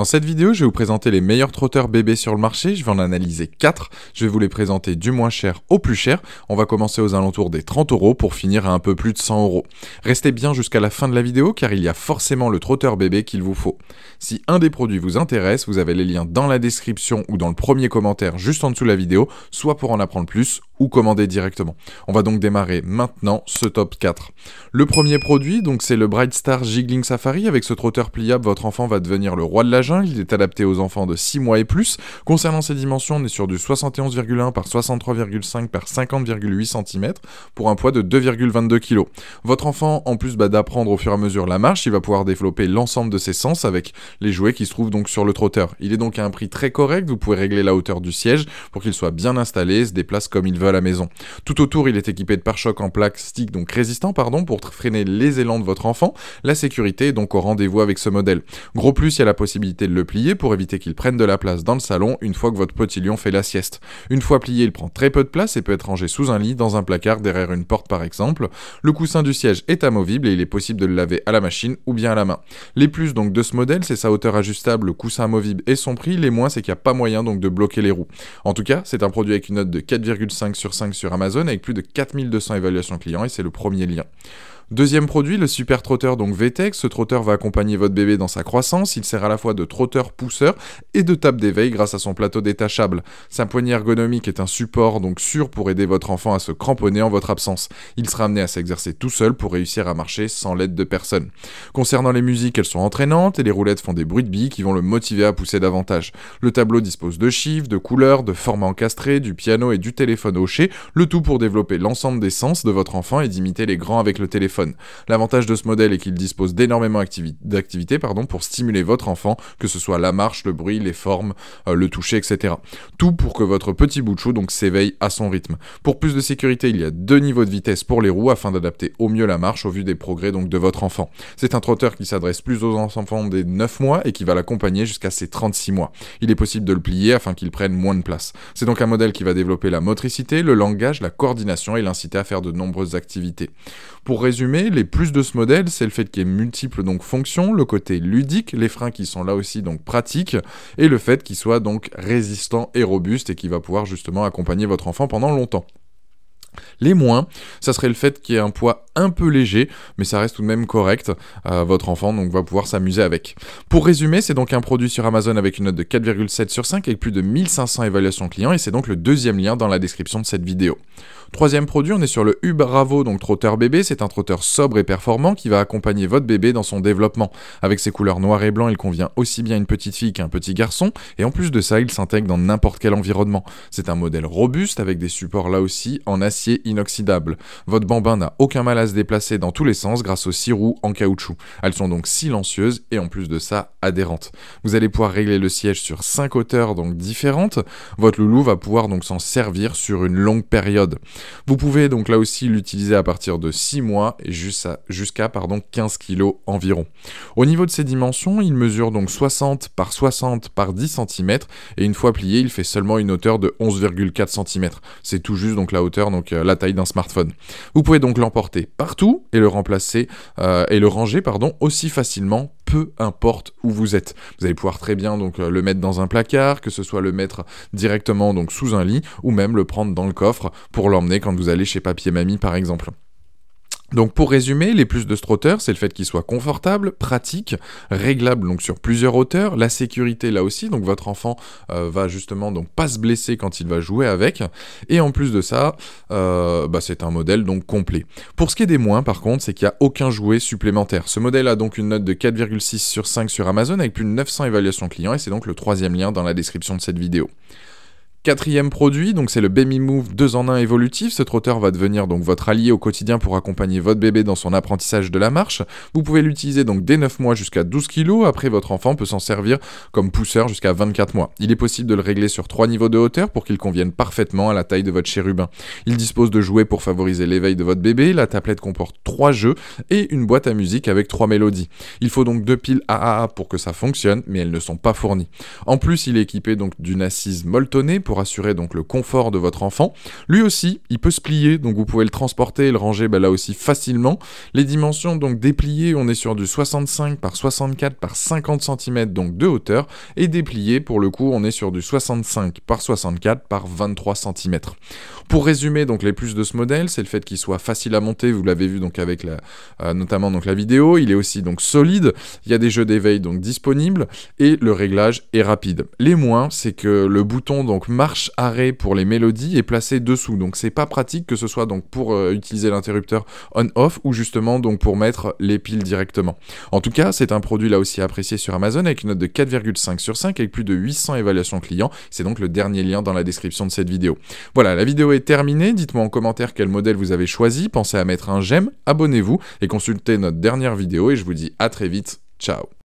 Dans cette vidéo, je vais vous présenter les meilleurs trotteurs bébés sur le marché. Je vais en analyser 4. Je vais vous les présenter du moins cher au plus cher. On va commencer aux alentours des 30 € pour finir à un peu plus de 100 €. Restez bien jusqu'à la fin de la vidéo car il y a forcément le trotteur bébé qu'il vous faut. Si un des produits vous intéresse, vous avez les liens dans la description ou dans le premier commentaire juste en dessous de la vidéo, soit pour en apprendre plus ou commander directement. On va donc démarrer maintenant ce top 4. Le premier produit, donc c'est le Bright Star Jiggling Safari. Avec ce trotteur pliable, votre enfant va devenir le roi de la jungle. Il est adapté aux enfants de 6 mois et plus. Concernant ses dimensions, on est sur du 71,1 par 63,5 par 50,8 cm pour un poids de 2,22 kg. Votre enfant, en plus d'apprendre au fur et à mesure la marche, il va pouvoir développer l'ensemble de ses sens avec les jouets qui se trouvent donc sur le trotteur. Il est donc à un prix très correct. Vous pouvez régler la hauteur du siège pour qu'il soit bien installé et se déplace comme il veut à la maison. Tout autour, il est équipé de pare-chocs en plastique donc résistant pour freiner les élans de votre enfant. La sécurité est donc au rendez-vous avec ce modèle. Gros plus, il y a la possibilité de le plier pour éviter qu'il prenne de la place dans le salon une fois que votre petit lion fait la sieste. Une fois plié, il prend très peu de place et peut être rangé sous un lit, dans un placard, derrière une porte par exemple. Le coussin du siège est amovible et il est possible de le laver à la machine ou bien à la main. Les plus donc de ce modèle, c'est sa hauteur ajustable, le coussin amovible et son prix. Les moins, c'est qu'il n'y a pas moyen donc de bloquer les roues. En tout cas, c'est un produit avec une note de 4,5 sur 5 sur Amazon avec plus de 4200 évaluations clients et c'est le premier lien. Deuxième produit, le Super Trotter donc VTEC. Ce trotteur va accompagner votre bébé dans sa croissance. Il sert à la fois de trotteur pousseur et de table d'éveil grâce à son plateau détachable. Sa poignée ergonomique est un support donc sûr pour aider votre enfant à se cramponner en votre absence. Il sera amené à s'exercer tout seul pour réussir à marcher sans l'aide de personne. Concernant les musiques, elles sont entraînantes et les roulettes font des bruits de billes qui vont le motiver à pousser davantage. Le tableau dispose de chiffres, de couleurs, de formats encastrés, du piano et du téléphone hoché, le tout pour développer l'ensemble des sens de votre enfant et d'imiter les grands avec le téléphone. L'avantage de ce modèle est qu'il dispose d'énormément d'activités pour stimuler votre enfant, que ce soit la marche, le bruit, les formes, le toucher, etc. Tout pour que votre petit bout de chou donc s'éveille à son rythme. Pour plus de sécurité, il y a 2 niveaux de vitesse pour les roues afin d'adapter au mieux la marche au vu des progrès donc de votre enfant. C'est un trotteur qui s'adresse plus aux enfants des 9 mois et qui va l'accompagner jusqu'à ses 36 mois. Il est possible de le plier afin qu'il prenne moins de place. C'est donc un modèle qui va développer la motricité, le langage, la coordination et l'inciter à faire de nombreuses activités. Pour résumer, les plus de ce modèle, c'est le fait qu'il y ait multiples donc fonctions, le côté ludique, les freins qui sont là aussi donc pratiques, et le fait qu'il soit donc résistant et robuste et qui va pouvoir justement accompagner votre enfant pendant longtemps. Les moins, ça serait le fait qu'il y ait un poids un peu léger, mais ça reste tout de même correct. Votre enfant donc va pouvoir s'amuser avec. Pour résumer, c'est donc un produit sur Amazon avec une note de 4,7 sur 5 avec plus de 1500 évaluations clients et c'est donc le deuxième lien dans la description de cette vidéo. Troisième produit, on est sur le U-Bravo, donc trotteur bébé. C'est un trotteur sobre et performant qui va accompagner votre bébé dans son développement. Avec ses couleurs noir et blanc, il convient aussi bien à une petite fille qu'à un petit garçon. Et en plus de ça, il s'intègre dans n'importe quel environnement. C'est un modèle robuste avec des supports là aussi en acier inoxydable. Votre bambin n'a aucun mal à se déplacer dans tous les sens grâce aux 6 roues en caoutchouc. Elles sont donc silencieuses et en plus de ça, adhérentes. Vous allez pouvoir régler le siège sur 5 hauteurs donc différentes. Votre loulou va pouvoir donc s'en servir sur une longue période. Vous pouvez donc là aussi l'utiliser à partir de 6 mois et jusqu'à 15 kg environ. Au niveau de ses dimensions, il mesure donc 60 par 60 par 10 cm et une fois plié, il fait seulement une hauteur de 11,4 cm. C'est tout juste donc la hauteur, donc la taille d'un smartphone. Vous pouvez donc l'emporter partout et le ranger aussi facilement, peu importe où vous êtes. Vous allez pouvoir très bien donc le mettre dans un placard, que ce soit le mettre directement donc sous un lit ou même le prendre dans le coffre pour l'emmener quand vous allez chez papy et mamie par exemple. Donc pour résumer, les plus de ce trotteur, c'est le fait qu'il soit confortable, pratique, réglable donc sur plusieurs hauteurs, la sécurité là aussi, donc votre enfant va justement donc pas se blesser quand il va jouer avec, et en plus de ça, c'est un modèle donc complet. Pour ce qui est des moins par contre, c'est qu'il n'y a aucun jouet supplémentaire. Ce modèle a donc une note de 4,6 sur 5 sur Amazon avec plus de 900 évaluations clients et c'est donc le troisième lien dans la description de cette vidéo. Quatrième produit, donc c'est le Baby Move 2 en 1 évolutif. Ce trotteur va devenir donc votre allié au quotidien pour accompagner votre bébé dans son apprentissage de la marche. Vous pouvez l'utiliser donc dès 9 mois jusqu'à 12 kg. Après, votre enfant peut s'en servir comme pousseur jusqu'à 24 mois. Il est possible de le régler sur 3 niveaux de hauteur pour qu'il convienne parfaitement à la taille de votre chérubin. Il dispose de jouets pour favoriser l'éveil de votre bébé. La tablette comporte 3 jeux et une boîte à musique avec 3 mélodies. Il faut donc 2 piles AAA pour que ça fonctionne, mais elles ne sont pas fournies. En plus, il est équipé donc d'une assise molletonnée pour pour assurer donc le confort de votre enfant. Lui aussi, il peut se plier, donc vous pouvez le transporter et le ranger là aussi facilement. Les dimensions donc dépliées, on est sur du 65 par 64 par 50 cm donc de hauteur, et déplié pour le coup on est sur du 65 par 64 par 23 cm. Pour résumer donc les plus de ce modèle, c'est le fait qu'il soit facile à monter, vous l'avez vu donc avec notamment donc la vidéo, il est aussi donc solide, il y a des jeux d'éveil donc disponibles et le réglage est rapide. Les moins, c'est que le bouton donc marche arrêt pour les mélodies est placé dessous, donc c'est pas pratique que ce soit donc pour utiliser l'interrupteur on-off ou justement donc pour mettre les piles directement. En tout cas, c'est un produit là aussi apprécié sur Amazon avec une note de 4,5 sur 5 avec plus de 800 évaluations clients. C'est donc le dernier lien dans la description de cette vidéo. Voilà, la vidéo est terminée. Dites-moi en commentaire quel modèle vous avez choisi. Pensez à mettre un j'aime, abonnez-vous et consultez notre dernière vidéo et je vous dis à très vite. Ciao.